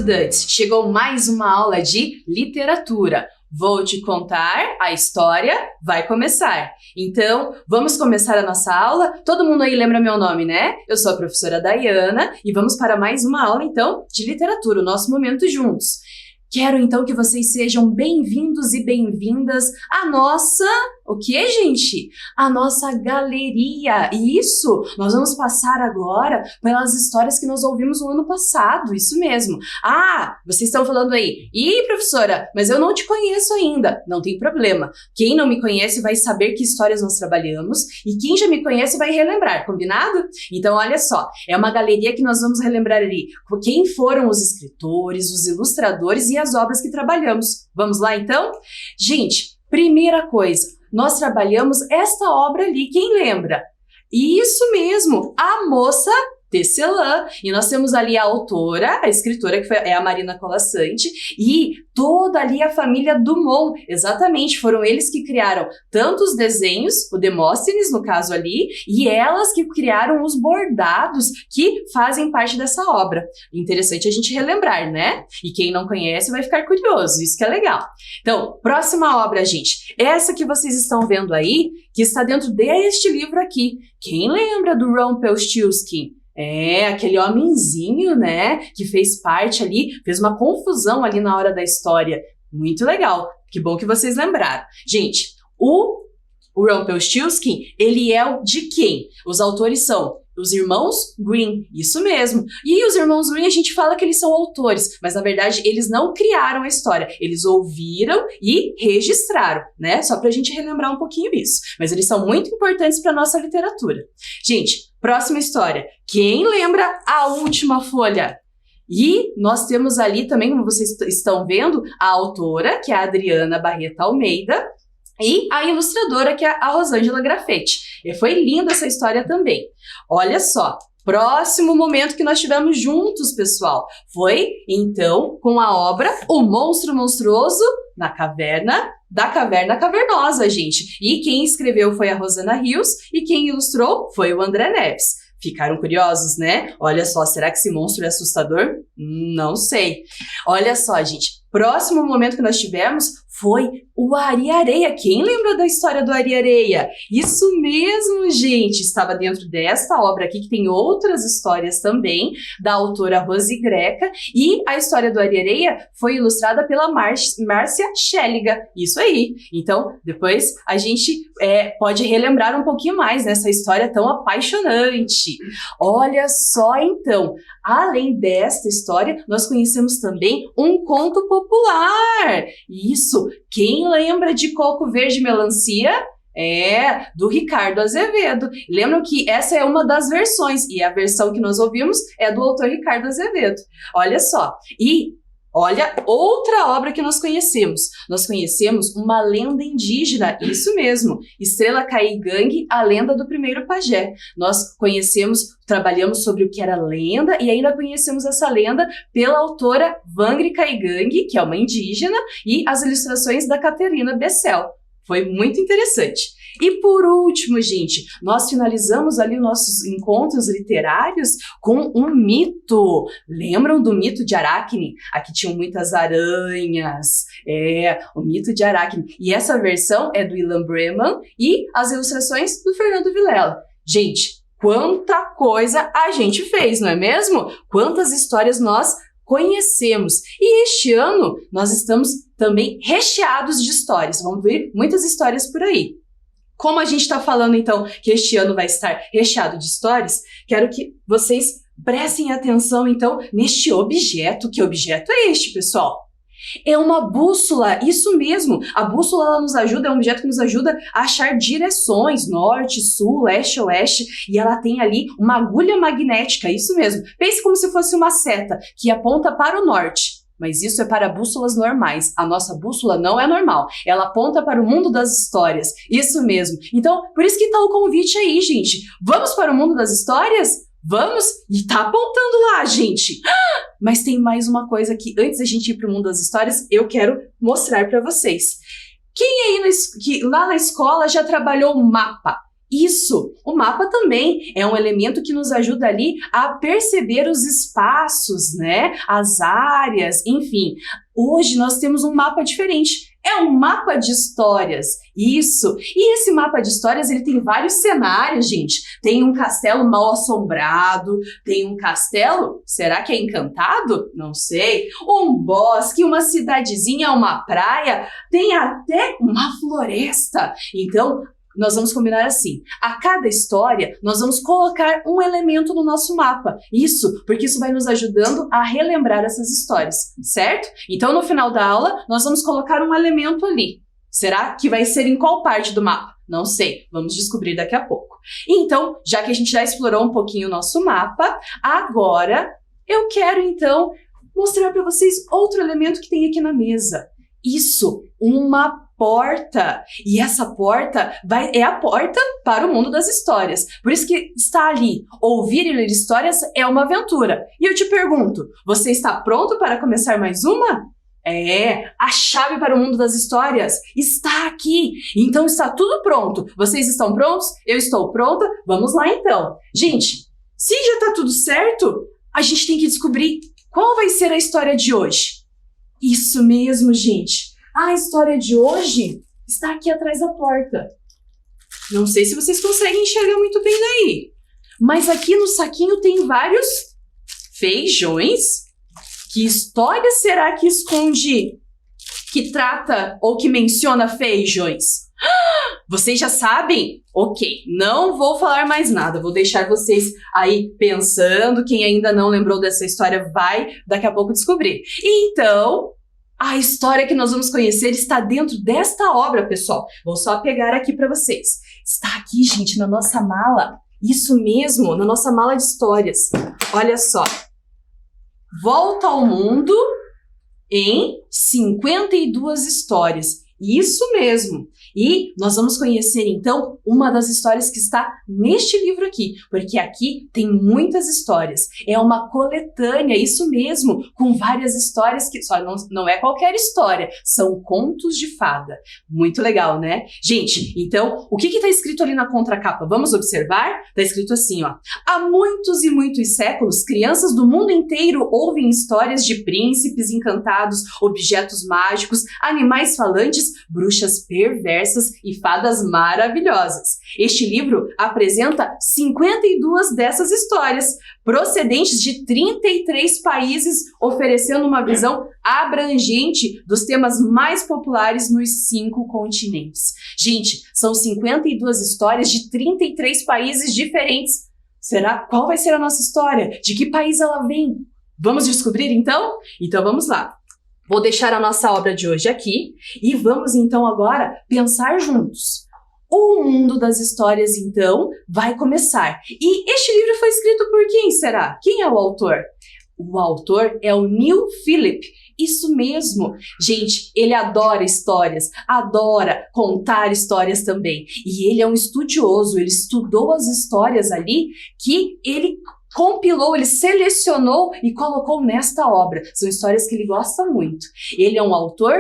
estudantes! Chegou mais uma aula de literatura. Vou te contar, a história vai começar. Então, vamos começar a nossa aula? Todo mundo aí lembra meu nome, né? Eu sou a professora Dayana e vamos para mais uma aula, então, de literatura, o nosso momento juntos. Quero, então, que vocês sejam bem-vindos e bem-vindas à nossa... O que, gente? A nossa galeria. Isso! Nós vamos passar agora pelas histórias que nós ouvimos no ano passado. Isso mesmo. Ah, vocês estão falando aí. Ih, professora, mas eu não te conheço ainda. Não tem problema. Quem não me conhece vai saber que histórias nós trabalhamos e quem já me conhece vai relembrar, combinado? Então, olha só. É uma galeria que nós vamos relembrar ali quem foram os escritores, os ilustradores e as obras que trabalhamos. Vamos lá, então? Gente, primeira coisa. Nós trabalhamos esta obra ali, quem lembra? Isso mesmo, A Moça Tecelã. E nós temos ali a autora, a escritora, que é a Marina Colasanti, e toda ali a família Dumont. Exatamente, foram eles que criaram tanto os desenhos, o Demóstenes, no caso ali, e elas que criaram os bordados que fazem parte dessa obra. Interessante a gente relembrar, né? E quem não conhece vai ficar curioso, isso que é legal. Então, próxima obra, gente. Essa que vocês estão vendo aí, que está dentro deste livro aqui. Quem lembra do Rumpelstiltskin? É, aquele homenzinho, né, que fez parte ali, fez uma confusão ali na hora da história. Muito legal, que bom que vocês lembraram. Gente, o Rumpelstiltskin, ele é o de quem? Os autores são os irmãos Grimm, isso mesmo. E os irmãos Grimm, a gente fala que eles são autores, mas na verdade eles não criaram a história. Eles ouviram e registraram, né? Só pra gente relembrar um pouquinho isso. Mas eles são muito importantes pra nossa literatura. Gente, próxima história. Quem lembra a última folha? E nós temos ali também, como vocês estão vendo, a autora, que é a Adriana Barreto Almeida, e a ilustradora, que é a Rosângela Grafetti. E foi linda essa história também. Olha só, próximo momento que nós tivemos juntos, pessoal, foi, então, com a obra O Monstro Monstruoso na Caverna da Caverna Cavernosa, gente. E quem escreveu foi a Rosana Rios e quem ilustrou foi o André Neves. Ficaram curiosos, né? Olha só, será que esse monstro é assustador? Não sei. Olha só, gente. Próximo momento que nós tivemos foi o Ari Areia. Quem lembra da história do Ari Areia? Isso mesmo, gente. Estava dentro desta obra aqui, que tem outras histórias também, da autora Rose Greca. E a história do Ari Areia foi ilustrada pela Márcia Schelliga. Isso aí. Então, depois a gente pode relembrar um pouquinho mais nessa história tão apaixonante. Olha só, então. Além desta história, nós conhecemos também um conto popular. Isso, quem lembra de Coco Verde e Melancia? É, do Ricardo Azevedo. Lembram que essa é uma das versões, e a versão que nós ouvimos é do autor Ricardo Azevedo. Olha só, e... olha, outra obra que nós conhecemos. Nós conhecemos uma lenda indígena, isso mesmo, Estrela Caigangue, a lenda do primeiro pajé. Nós conhecemos, trabalhamos sobre o que era lenda e ainda conhecemos essa lenda pela autora Vangre Caigangue, que é uma indígena, e as ilustrações da Caterina Bessel. Foi muito interessante. E por último, gente, nós finalizamos ali nossos encontros literários com um mito. Lembram do mito de Aracne? Aqui tinham muitas aranhas. É, o mito de Aracne. E essa versão é do Ilan Breman e as ilustrações do Fernando Vilela. Gente, quanta coisa a gente fez, não é mesmo? Quantas histórias nós conhecemos. E este ano nós estamos também recheados de histórias. Vamos ver muitas histórias por aí. Como a gente está falando, então, que este ano vai estar recheado de histórias, quero que vocês prestem atenção, então, neste objeto. Que objeto é este, pessoal? É uma bússola, isso mesmo. A bússola ela nos ajuda, é um objeto que nos ajuda a achar direções, norte, sul, leste, oeste, e ela tem ali uma agulha magnética, isso mesmo. Pense como se fosse uma seta que aponta para o norte. Mas isso é para bússolas normais. A nossa bússola não é normal. Ela aponta para o mundo das histórias. Isso mesmo. Então, por isso que está o convite aí, gente. Vamos para o mundo das histórias? Vamos? E tá apontando lá, gente. Mas tem mais uma coisa que, antes da gente ir para o mundo das histórias, eu quero mostrar para vocês. Quem aí que lá na escola já trabalhou um mapa? Isso, o mapa também é um elemento que nos ajuda ali a perceber os espaços, né? As áreas, enfim. Hoje nós temos um mapa diferente. É um mapa de histórias, isso. E esse mapa de histórias, ele tem vários cenários, gente. Tem um castelo mal assombrado, tem um castelo, será que é encantado? Não sei. Um bosque, uma cidadezinha, uma praia, tem até uma floresta. Então, nós vamos combinar assim, a cada história nós vamos colocar um elemento no nosso mapa. Isso, porque isso vai nos ajudando a relembrar essas histórias, certo? Então no final da aula nós vamos colocar um elemento ali. Será que vai ser em qual parte do mapa? Não sei, vamos descobrir daqui a pouco. Então, já que a gente já explorou um pouquinho o nosso mapa, agora eu quero então mostrar para vocês outro elemento que tem aqui na mesa. Isso, uma porta. E essa porta é a porta para o mundo das histórias. Por isso que está ali. Ouvir e ler histórias é uma aventura. E eu te pergunto, você está pronto para começar mais uma? A chave para o mundo das histórias está aqui. Então está tudo pronto. Vocês estão prontos? Eu estou pronta. Vamos lá então. Gente, se já está tudo certo, a gente tem que descobrir qual vai ser a história de hoje. Isso mesmo, gente. A história de hoje está aqui atrás da porta. Não sei se vocês conseguem enxergar muito bem daí. Mas aqui no saquinho tem vários feijões. Que história será que esconde, que trata ou que menciona feijões? Vocês já sabem? Ok, não vou falar mais nada. Vou deixar vocês aí pensando. Quem ainda não lembrou dessa história vai daqui a pouco descobrir. Então, a história que nós vamos conhecer está dentro desta obra, pessoal. Vou só pegar aqui para vocês. Está aqui, gente, na nossa mala. Isso mesmo, na nossa mala de histórias. Olha só. Volta ao Mundo em 52 histórias. Isso mesmo. E nós vamos conhecer, então, uma das histórias que está neste livro aqui, porque aqui tem muitas histórias. É uma coletânea, isso mesmo, com várias histórias que só não é qualquer história, são contos de fada. Muito legal, né? Gente, então, o que está escrito ali na contracapa? Vamos observar? Está escrito assim, ó. Há muitos e muitos séculos, crianças do mundo inteiro ouvem histórias de príncipes encantados, objetos mágicos, animais falantes, bruxas perversas e fadas maravilhosas. Este livro apresenta 52 dessas histórias, procedentes de 33 países, oferecendo uma visão abrangente dos temas mais populares nos 5 continentes. Gente, são 52 histórias de 33 países diferentes. Será? Qual vai ser a nossa história? De que país ela vem? Vamos descobrir então? Então vamos lá. Vou deixar a nossa obra de hoje aqui e vamos então agora pensar juntos. O mundo das histórias então vai começar. E este livro foi escrito por quem será? Quem é o autor? O autor é o Neil Phillip. Isso mesmo. Gente, ele adora histórias, adora contar histórias também. E ele é um estudioso, ele estudou as histórias ali que ele compilou, ele selecionou e colocou nesta obra. São histórias que ele gosta muito. Ele é um autor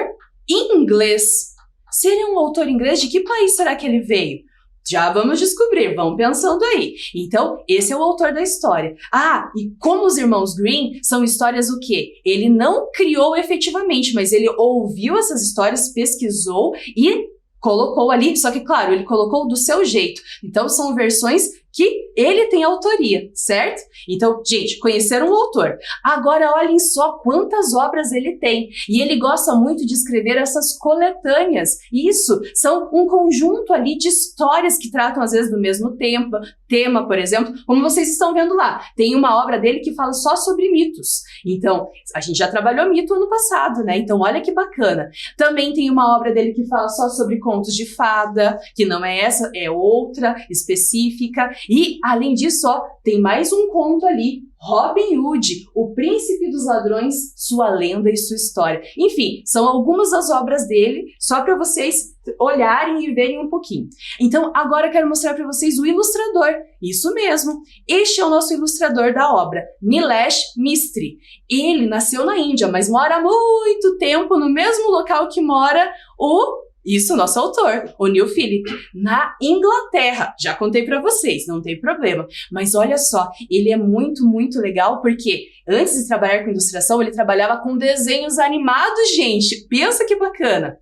inglês. Se ele é um autor inglês, de que país será que ele veio? Já vamos descobrir, vão pensando aí. Então, esse é o autor da história. Ah, e como os irmãos Grimm, são histórias o quê? Ele não criou efetivamente, mas ele ouviu essas histórias, pesquisou e colocou ali, só que, claro, ele colocou do seu jeito. Então, são versões que ele tem autoria, certo? Então, gente, conheceram o autor. Agora, olhem só quantas obras ele tem. E ele gosta muito de escrever essas coletâneas. Isso são um conjunto ali de histórias que tratam, às vezes, do mesmo tema, por exemplo, como vocês estão vendo lá. Tem uma obra dele que fala só sobre mitos. Então, a gente já trabalhou mito ano passado, né? Então, olha que bacana. Também tem uma obra dele que fala só sobre contos de fada, que não é essa, é outra específica. E, além disso, ó, tem mais um conto ali, Robin Hood, o príncipe dos ladrões, sua lenda e sua história. Enfim, são algumas das obras dele, só para vocês olharem e verem um pouquinho. Então, agora eu quero mostrar para vocês o ilustrador. Isso mesmo, este é o nosso ilustrador da obra, Nilesh Mistry. Ele nasceu na Índia, mas mora há muito tempo no mesmo local que mora o Isso, nosso autor, o Neil Philip, na Inglaterra. Já contei pra vocês, não tem problema. Mas olha só, ele é muito, muito legal porque antes de trabalhar com ilustração, ele trabalhava com desenhos animados, gente. Pensa que bacana.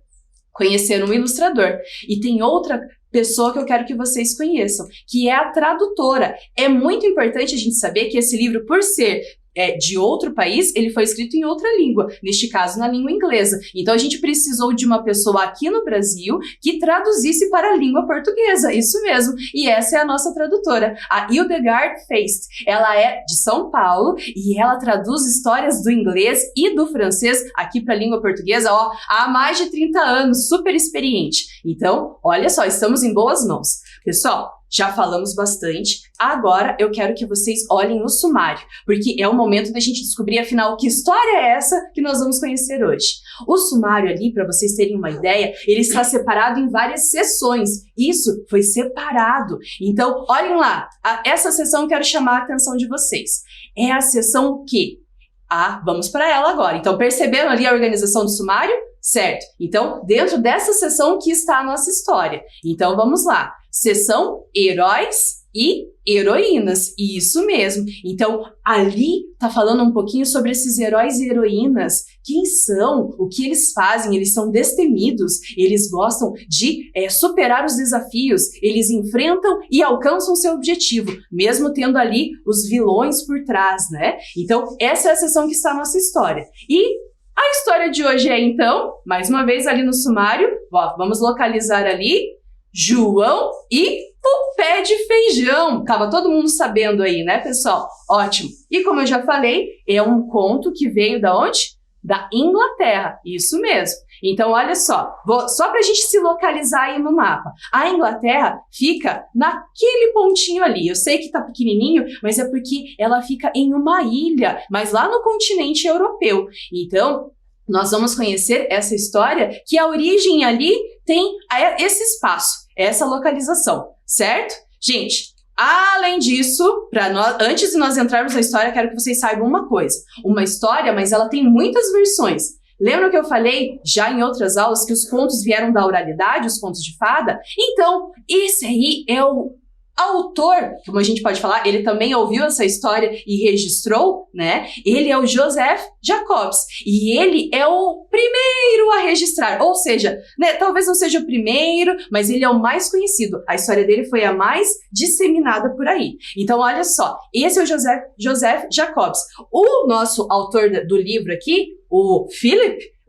Conhecer um ilustrador. E tem outra pessoa que eu quero que vocês conheçam, que é a tradutora. É muito importante a gente saber que esse livro, por ser de outro país, ele foi escrito em outra língua, neste caso na língua inglesa. Então a gente precisou de uma pessoa aqui no Brasil que traduzisse para a língua portuguesa, isso mesmo. E essa é a nossa tradutora, a Hildegard Feist. Ela é de São Paulo e ela traduz histórias do inglês e do francês aqui para a língua portuguesa, ó, há mais de 30 anos, super experiente. Então, olha só, estamos em boas mãos. Pessoal, já falamos bastante, agora eu quero que vocês olhem no sumário, porque é o momento da gente descobrir, afinal, que história é essa que nós vamos conhecer hoje. O sumário ali, para vocês terem uma ideia, ele está separado em várias seções. Isso foi separado. Então, olhem lá, essa seção eu quero chamar a atenção de vocês. É a seção o quê? Vamos para ela agora. Então, perceberam ali a organização do sumário? Certo. Então, dentro dessa seção que está a nossa história. Então, vamos lá. Seção Heróis e Heroínas. Isso mesmo. Então, ali tá falando um pouquinho sobre esses heróis e heroínas. Quem são? O que eles fazem? Eles são destemidos. Eles gostam de superar os desafios. Eles enfrentam e alcançam seu objetivo, mesmo tendo ali os vilões por trás, né? Então, essa é a seção que está a nossa história. E a história de hoje é, então, mais uma vez ali no sumário, ó, vamos localizar ali João e o Pé de Feijão. Tava todo mundo sabendo aí, né, pessoal? Ótimo. E como eu já falei, é um conto que veio da onde? Da Inglaterra. Isso mesmo. Então, olha só, só pra gente se localizar aí no mapa. A Inglaterra fica naquele pontinho ali. Eu sei que tá pequenininho, mas é porque ela fica em uma ilha, mas lá no continente europeu. Então, nós vamos conhecer essa história que a origem ali tem esse espaço, essa localização, certo? Gente, além disso, antes de nós entrarmos na história, quero que vocês saibam uma coisa. Uma história, mas ela tem muitas versões. Lembra que eu falei já em outras aulas que os contos vieram da oralidade, os contos de fada? Então, esse aí é o autor, como a gente pode falar, ele também ouviu essa história e registrou, né? Ele é o Joseph Jacobs e ele é o primeiro a registrar, ou seja, né, talvez não seja o primeiro, mas ele é o mais conhecido. A história dele foi a mais disseminada por aí. Então, olha só, esse é o Joseph Jacobs. O nosso autor do livro aqui, o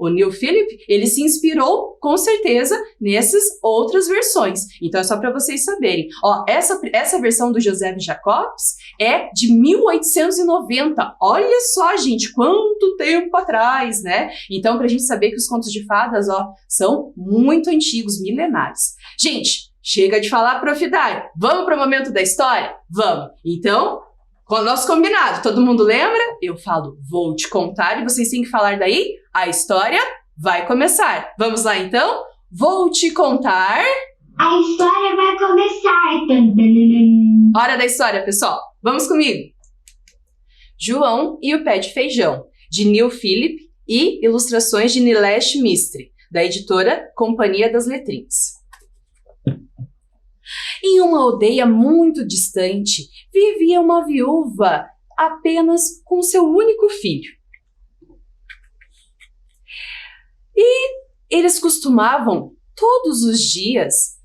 Neil Philip, ele se inspirou, com certeza, nessas outras versões. Então, é só para vocês saberem. Ó, essa versão do Joseph Jacobs é de 1890. Olha só, gente, quanto tempo atrás, né? Então, pra gente saber que os contos de fadas, ó, são muito antigos, milenares. Gente, chega de falar profidade. Vamos pro momento da história? Vamos. Então, com o nosso combinado, todo mundo lembra? Eu falo, vou te contar, e vocês têm que falar daí, a história vai começar. Vamos lá, então? Vou te contar... A história vai começar. Hora da história, pessoal. Vamos comigo. João e o Pé de Feijão, de Neil Philip e ilustrações de Nilesh Mistry, da editora Companhia das Letrinhas. Em uma aldeia muito distante, vivia uma viúva apenas com seu único filho. E eles costumavam, todos os dias,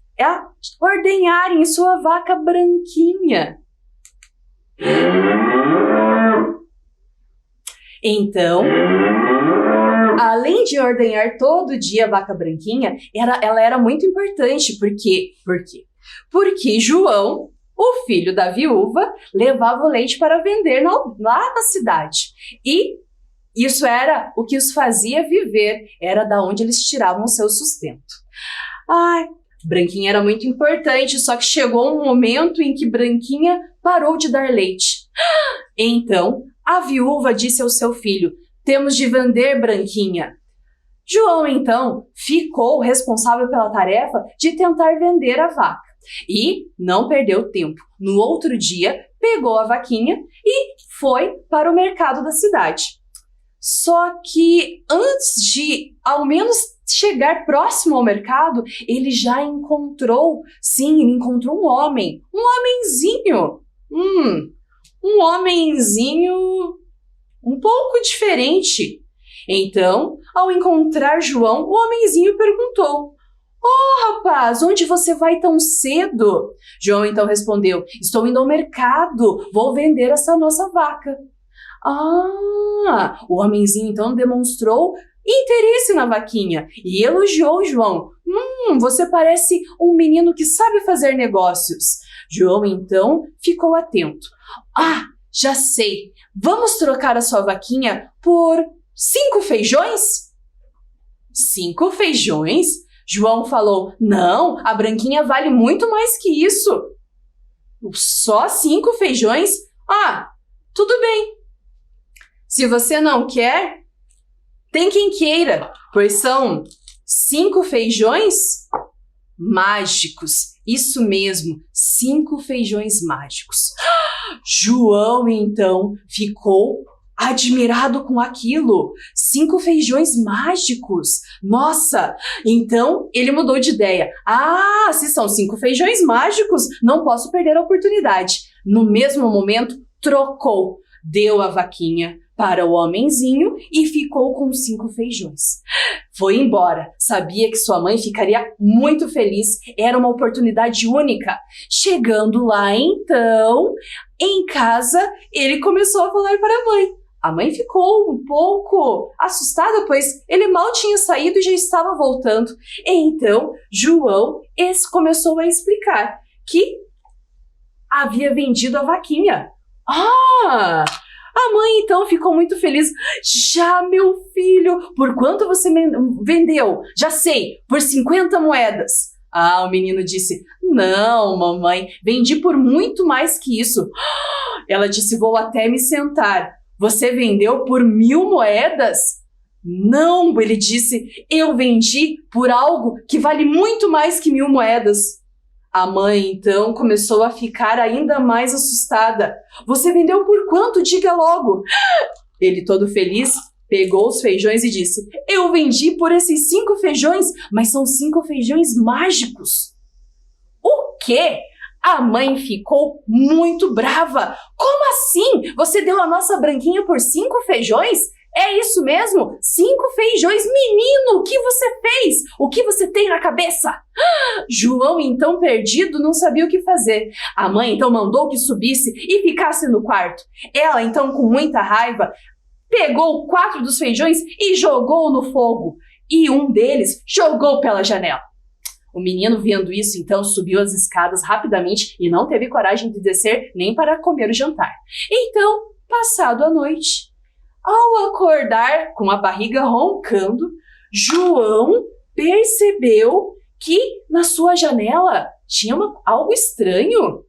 ordenharem sua vaca branquinha. Então, além de ordenhar todo dia a vaca branquinha, ela era muito importante. Por quê? Porque João, o filho da viúva, levava o leite para vender lá na cidade. E isso era o que os fazia viver, era da onde eles tiravam o seu sustento. Ai, Branquinha era muito importante, só que chegou um momento em que Branquinha parou de dar leite. Então, a viúva disse ao seu filho: "Temos de vender Branquinha." João, então, ficou responsável pela tarefa de tentar vender a vaca. E não perdeu tempo. No outro dia, pegou a vaquinha e foi para o mercado da cidade. Só que antes de, ao menos, chegar próximo ao mercado, ele já encontrou, sim, ele encontrou um homem. Um homenzinho. Um homenzinho um pouco diferente. Então, ao encontrar João, o homenzinho perguntou: "Oh, rapaz, onde você vai tão cedo?" João então respondeu: "Estou indo ao mercado, vou vender essa nossa vaca." O homenzinho então demonstrou interesse na vaquinha e elogiou João. Você parece um menino que sabe fazer negócios." João então ficou atento. Já sei, vamos trocar a sua vaquinha por 5 feijões? 5 feijões? João falou: "Não, a branquinha vale muito mais que isso." "Só 5 feijões? Tudo bem. Se você não quer, tem quem queira, pois são 5 feijões mágicos." Isso mesmo, 5 feijões mágicos. João, então, ficou admirado com aquilo. 5 feijões mágicos. Nossa! Então, ele mudou de ideia. Se são 5 feijões mágicos, não posso perder a oportunidade. No mesmo momento, trocou. Deu a vaquinha para o homenzinho e ficou com 5 feijões. Foi embora. Sabia que sua mãe ficaria muito feliz. Era uma oportunidade única. Chegando lá, então, em casa, ele começou a falar para a mãe. A mãe ficou um pouco assustada, pois ele mal tinha saído e já estava voltando. Então, João começou a explicar que havia vendido a vaquinha. A mãe então ficou muito feliz. "Já, meu filho, por quanto você vendeu?" "Já sei, por 50 moedas. O menino disse: "Não, mamãe, vendi por muito mais que isso." Ela disse: "Vou até me sentar. Você vendeu por 1000 moedas?" "Não," ele disse, "eu vendi por algo que vale muito mais que 1000 moedas." A mãe, então, começou a ficar ainda mais assustada. "Você vendeu por quanto? Diga logo." Ele, todo feliz, pegou os feijões e disse: "Eu vendi por esses 5 feijões, mas são 5 feijões mágicos." "O quê?" A mãe ficou muito brava. "Como assim? Você deu a nossa branquinha por 5 feijões? É isso mesmo? 5 feijões? Menino, o que você fez? O que você tem na cabeça?" João, então perdido, não sabia o que fazer. A mãe, então, mandou que subisse e ficasse no quarto. Ela, então, com muita raiva, pegou 4 dos feijões e jogou no fogo. E um deles jogou pela janela. O menino, vendo isso, então, subiu as escadas rapidamente e não teve coragem de descer nem para comer o jantar. Então, passado a noite, ao acordar com a barriga roncando, João percebeu que na sua janela tinha algo estranho.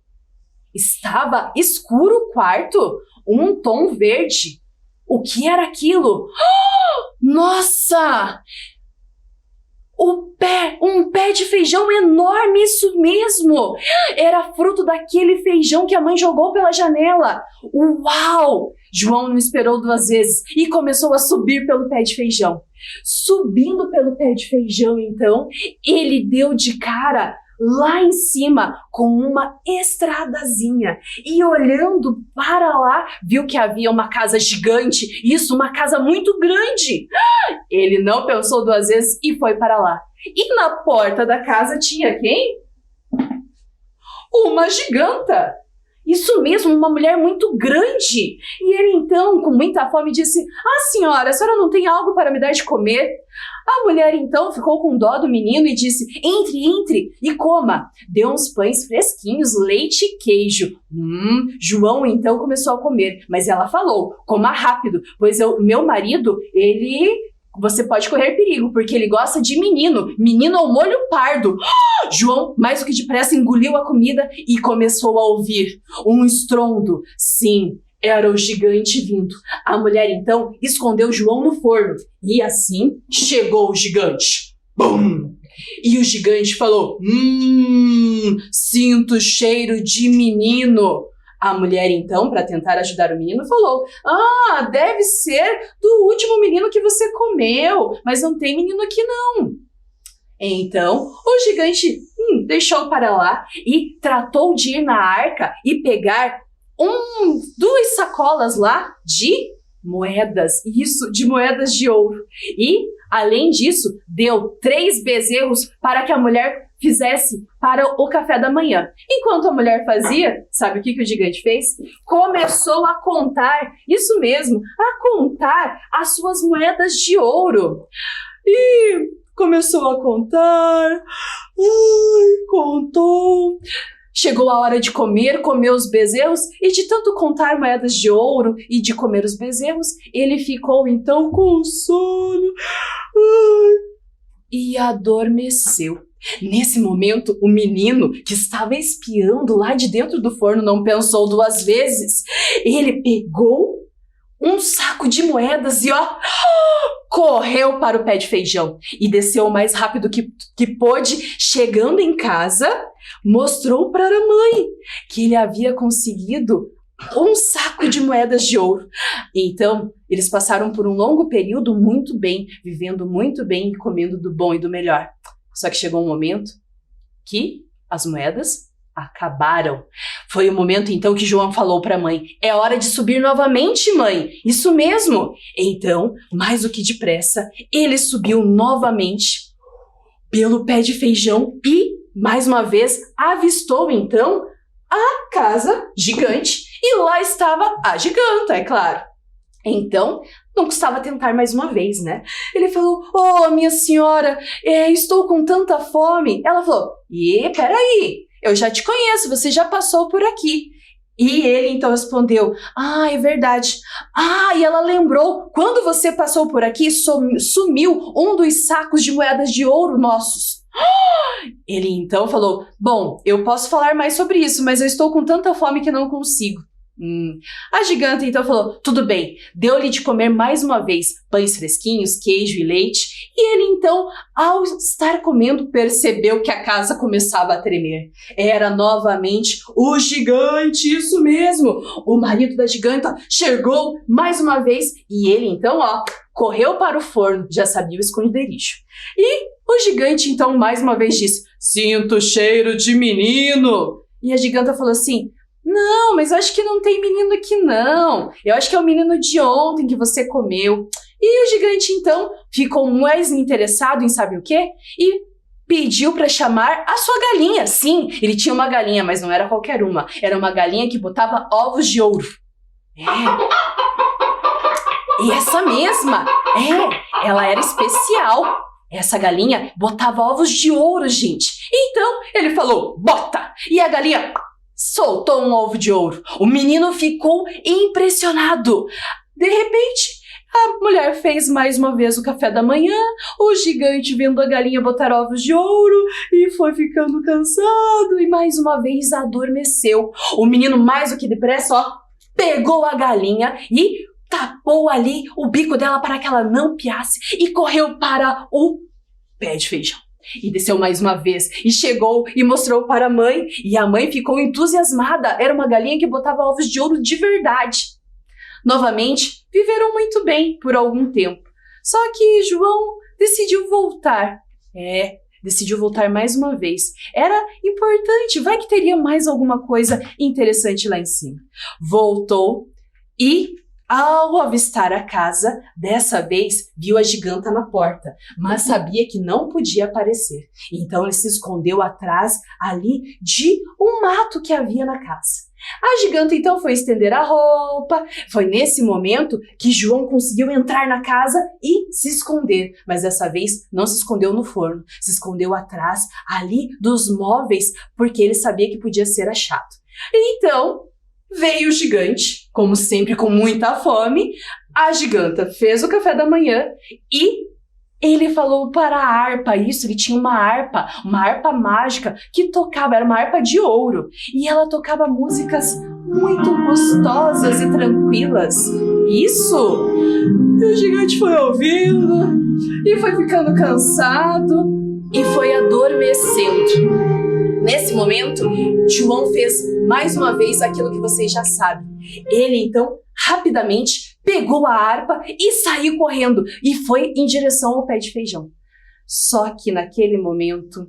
Estava escuro o quarto, um tom verde. O que era aquilo? Nossa! Um pé de feijão enorme, isso mesmo! Era fruto daquele feijão que a mãe jogou pela janela. Uau! João não esperou 2 vezes e começou a subir pelo pé de feijão. Subindo pelo pé de feijão, então, ele deu de cara lá em cima com uma estradazinha e olhando para lá, viu que havia uma casa gigante, isso, uma casa muito grande. Ele não pensou 2 vezes e foi para lá. E na porta da casa tinha quem? Uma giganta. Isso mesmo, uma mulher muito grande. E ele então, com muita fome, disse: senhora, a senhora não tem algo para me dar de comer?" A mulher então ficou com dó do menino e disse: entre e coma." Deu uns pães fresquinhos, leite e queijo. João então começou a comer, mas ela falou: "Coma rápido, pois meu marido, você pode correr perigo, porque ele gosta de menino ao molho pardo." João, mais do que depressa, engoliu a comida e começou a ouvir um estrondo. Sim, era o gigante vindo. A mulher, então, escondeu João no forno. E assim chegou o gigante. Bum! E o gigante falou: sinto cheiro de menino." A mulher, então, para tentar ajudar o menino, falou: "Ah, deve ser do último menino que você comeu, mas não tem menino aqui não." Então, o gigante deixou para lá e tratou de ir na arca e pegar 2 sacolas lá de moedas, de moedas de ouro. E, além disso, deu 3 bezerros para que a mulher fizesse para o café da manhã. Enquanto a mulher fazia, sabe o que o gigante fez? Começou a contar, isso mesmo, a contar as suas moedas de ouro. E começou a contar, contou. Chegou a hora de comer, comeu os bezerros, e de tanto contar moedas de ouro e de comer os bezerros, ele ficou então com sono e adormeceu. Nesse momento, o menino que estava espiando lá de dentro do forno não pensou 2 vezes. Ele pegou um saco de moedas e correu para o pé de feijão e desceu o mais rápido que pôde. Chegando em casa, mostrou para a mãe que ele havia conseguido um saco de moedas de ouro. Então, eles passaram por um longo período muito bem, vivendo muito bem e comendo do bom e do melhor. Só que chegou um momento que as moedas acabaram. Foi o momento então que João falou para a mãe: "É hora de subir novamente, mãe." Isso mesmo. Então, mais do que depressa, ele subiu novamente pelo pé de feijão e, mais uma vez, avistou então a casa gigante. E lá estava a giganta, é claro. Então, não custava tentar mais uma vez, né? Ele falou: "Oh, minha senhora, estou com tanta fome." Ela falou: "Peraí, eu já te conheço, você já passou por aqui." E ele então respondeu: "Ah, é verdade. E ela lembrou, quando você passou por aqui, sumiu um dos sacos de moedas de ouro nossos." Ele então falou: "Bom, eu posso falar mais sobre isso, mas eu estou com tanta fome que não consigo." A giganta então falou: "Tudo bem." Deu-lhe de comer mais uma vez pães fresquinhos, queijo e leite. E ele então, ao estar comendo, percebeu que a casa começava a tremer. Era novamente o gigante, isso mesmo. O marido da giganta chegou mais uma vez e ele então, correu para o forno, já sabia o esconderijo. E o gigante então mais uma vez disse: "Sinto cheiro de menino." E a giganta falou assim: "Não, mas eu acho que não tem menino aqui não. Eu acho que é o menino de ontem que você comeu." E o gigante então ficou mais interessado em sabe o quê? E pediu para chamar a sua galinha. Sim, ele tinha uma galinha, mas não era qualquer uma. Era uma galinha que botava ovos de ouro. E essa mesma, ela era especial. Essa galinha botava ovos de ouro, gente. Então ele falou: "Bota!" E a galinha soltou um ovo de ouro. O menino ficou impressionado. De repente, a mulher fez mais uma vez o café da manhã. O gigante, vendo a galinha botar ovos de ouro, e foi ficando cansado e mais uma vez adormeceu. O menino, mais do que depressa, pegou a galinha e tapou ali o bico dela para que ela não piasse e correu para o pé de feijão. E desceu mais uma vez, e chegou e mostrou para a mãe, e a mãe ficou entusiasmada. Era uma galinha que botava ovos de ouro de verdade. Novamente, viveram muito bem por algum tempo. Só que João decidiu voltar. Decidiu voltar mais uma vez. Era importante, vai que teria mais alguma coisa interessante lá em cima. Voltou e, ao avistar a casa, dessa vez viu a giganta na porta, mas sabia que não podia aparecer. Então ele se escondeu atrás ali de um mato que havia na casa. A giganta então foi estender a roupa. Foi nesse momento que João conseguiu entrar na casa e se esconder. Mas dessa vez não se escondeu no forno, se escondeu atrás ali dos móveis, porque ele sabia que podia ser achado. Então veio o gigante, como sempre com muita fome. A giganta fez o café da manhã e ele falou para a harpa, ele tinha uma harpa mágica que tocava, era uma harpa de ouro. E ela tocava músicas muito gostosas e tranquilas. Isso! E o gigante foi ouvindo e foi ficando cansado e foi adormecendo. Nesse momento, João fez mais uma vez aquilo que vocês já sabem. Ele então rapidamente pegou a harpa e saiu correndo e foi em direção ao pé de feijão. Só que naquele momento,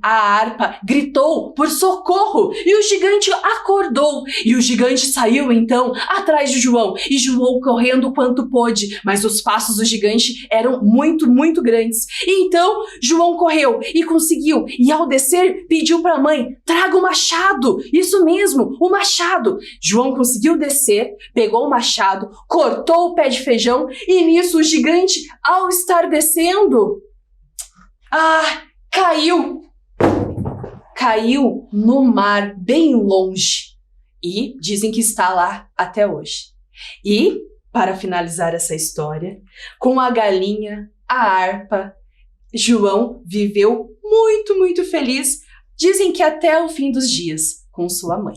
a harpa gritou por socorro e o gigante acordou. E o gigante saiu então atrás de João e João correndo quanto pôde, mas os passos do gigante eram muito, muito grandes. E então João correu e conseguiu, e ao descer pediu para a mãe: traga o machado. Isso mesmo, o machado. João conseguiu descer, pegou o machado, cortou o pé de feijão e nisso o gigante, ao estar descendo, caiu no mar bem longe e dizem que está lá até hoje. E, para finalizar essa história, com a galinha, a harpa, João viveu muito, muito feliz, dizem que até o fim dos dias, com sua mãe.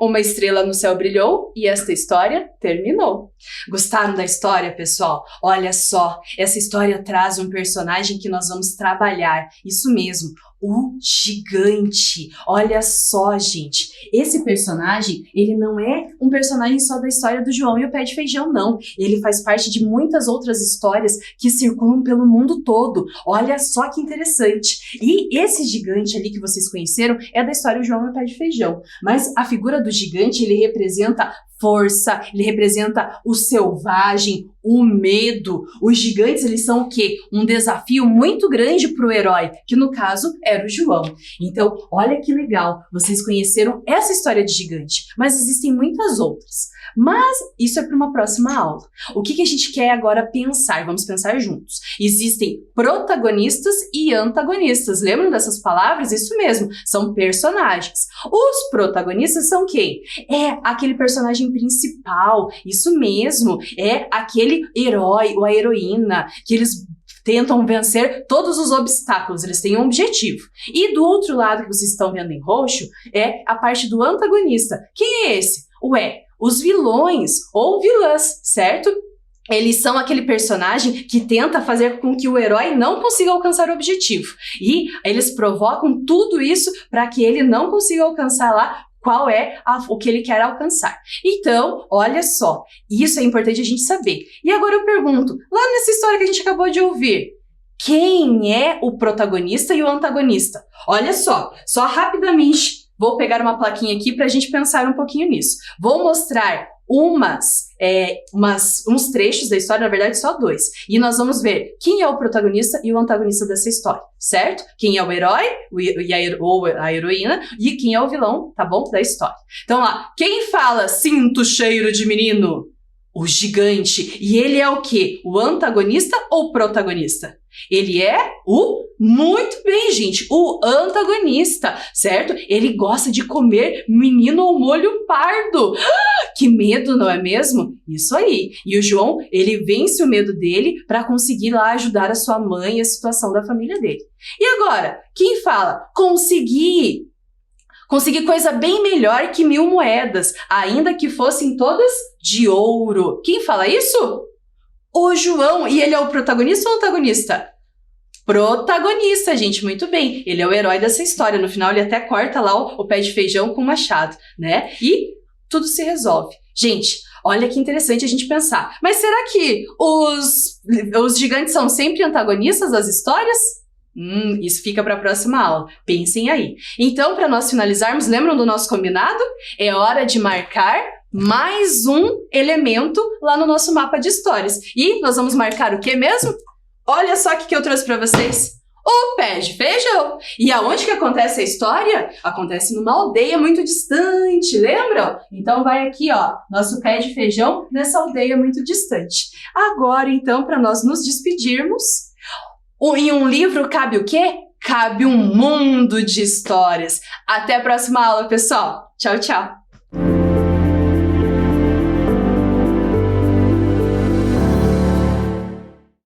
Uma estrela no céu brilhou e esta história terminou. Gostaram da história, pessoal? Olha só, essa história traz um personagem que nós vamos trabalhar. Isso mesmo, o gigante. Olha só, gente. Esse personagem, ele não é um personagem só da história do João e o pé de feijão, não. Ele faz parte de muitas outras histórias que circulam pelo mundo todo. Olha só que interessante. E esse gigante ali que vocês conheceram é da história do João e o pé de feijão. Mas a figura do gigante, ele representa força, ele representa o selvagem, o medo. Os gigantes, eles são o quê? Um desafio muito grande para o herói, que no caso era o João. Então, olha que legal, vocês conheceram essa história de gigante, mas existem muitas outras. Mas isso é para uma próxima aula. O que a gente quer agora pensar? Vamos pensar juntos. Existem protagonistas e antagonistas. Lembram dessas palavras? Isso mesmo, são personagens. Os protagonistas são quem? É aquele personagem principal, isso mesmo, é aquele herói ou a heroína que eles tentam vencer todos os obstáculos, eles têm um objetivo. E do outro lado que vocês estão vendo em roxo é a parte do antagonista. Quem é esse? Os vilões ou vilãs, certo? Eles são aquele personagem que tenta fazer com que o herói não consiga alcançar o objetivo. E eles provocam tudo isso para que ele não consiga alcançar lá qual é o que ele quer alcançar. Então, olha só, isso é importante a gente saber. E agora eu pergunto, lá nessa história que a gente acabou de ouvir, quem é o protagonista e o antagonista? Olha só rapidamente, vou pegar uma plaquinha aqui para a gente pensar um pouquinho nisso. Vou mostrar uns trechos da história, na verdade só 2. E nós vamos ver quem é o protagonista e o antagonista dessa história, certo? Quem é o herói ou a heroína e quem é o vilão, tá bom? Da história. Então lá, quem fala sinto cheiro de menino? O gigante. E ele é o quê? O antagonista ou protagonista? Ele é muito bem, gente, o antagonista, certo? Ele gosta de comer menino ao molho pardo. Que medo, não é mesmo? Isso aí. E o João, ele vence o medo dele para conseguir lá ajudar a sua mãe e a situação da família dele. E agora, quem fala? Consegui coisa bem melhor que 1000 moedas, ainda que fossem todas de ouro. Quem fala isso? O João. E ele é o protagonista ou antagonista? Protagonista, gente, muito bem. Ele é o herói dessa história. No final, ele até corta lá o pé de feijão com o machado, né? E tudo se resolve. Gente, olha que interessante a gente pensar. Mas será que os gigantes são sempre antagonistas das histórias? Isso fica para a próxima aula. Pensem aí. Então, para nós finalizarmos, lembram do nosso combinado? É hora de marcar mais um elemento lá no nosso mapa de histórias. E nós vamos marcar o que mesmo? Olha só o que eu trouxe para vocês. O pé de feijão. E aonde que acontece a história? Acontece numa aldeia muito distante, lembram? Então vai aqui, ó, nosso pé de feijão nessa aldeia muito distante. Agora, então, para nós nos despedirmos, em um livro cabe o quê? Cabe um mundo de histórias. Até a próxima aula, pessoal. Tchau, tchau.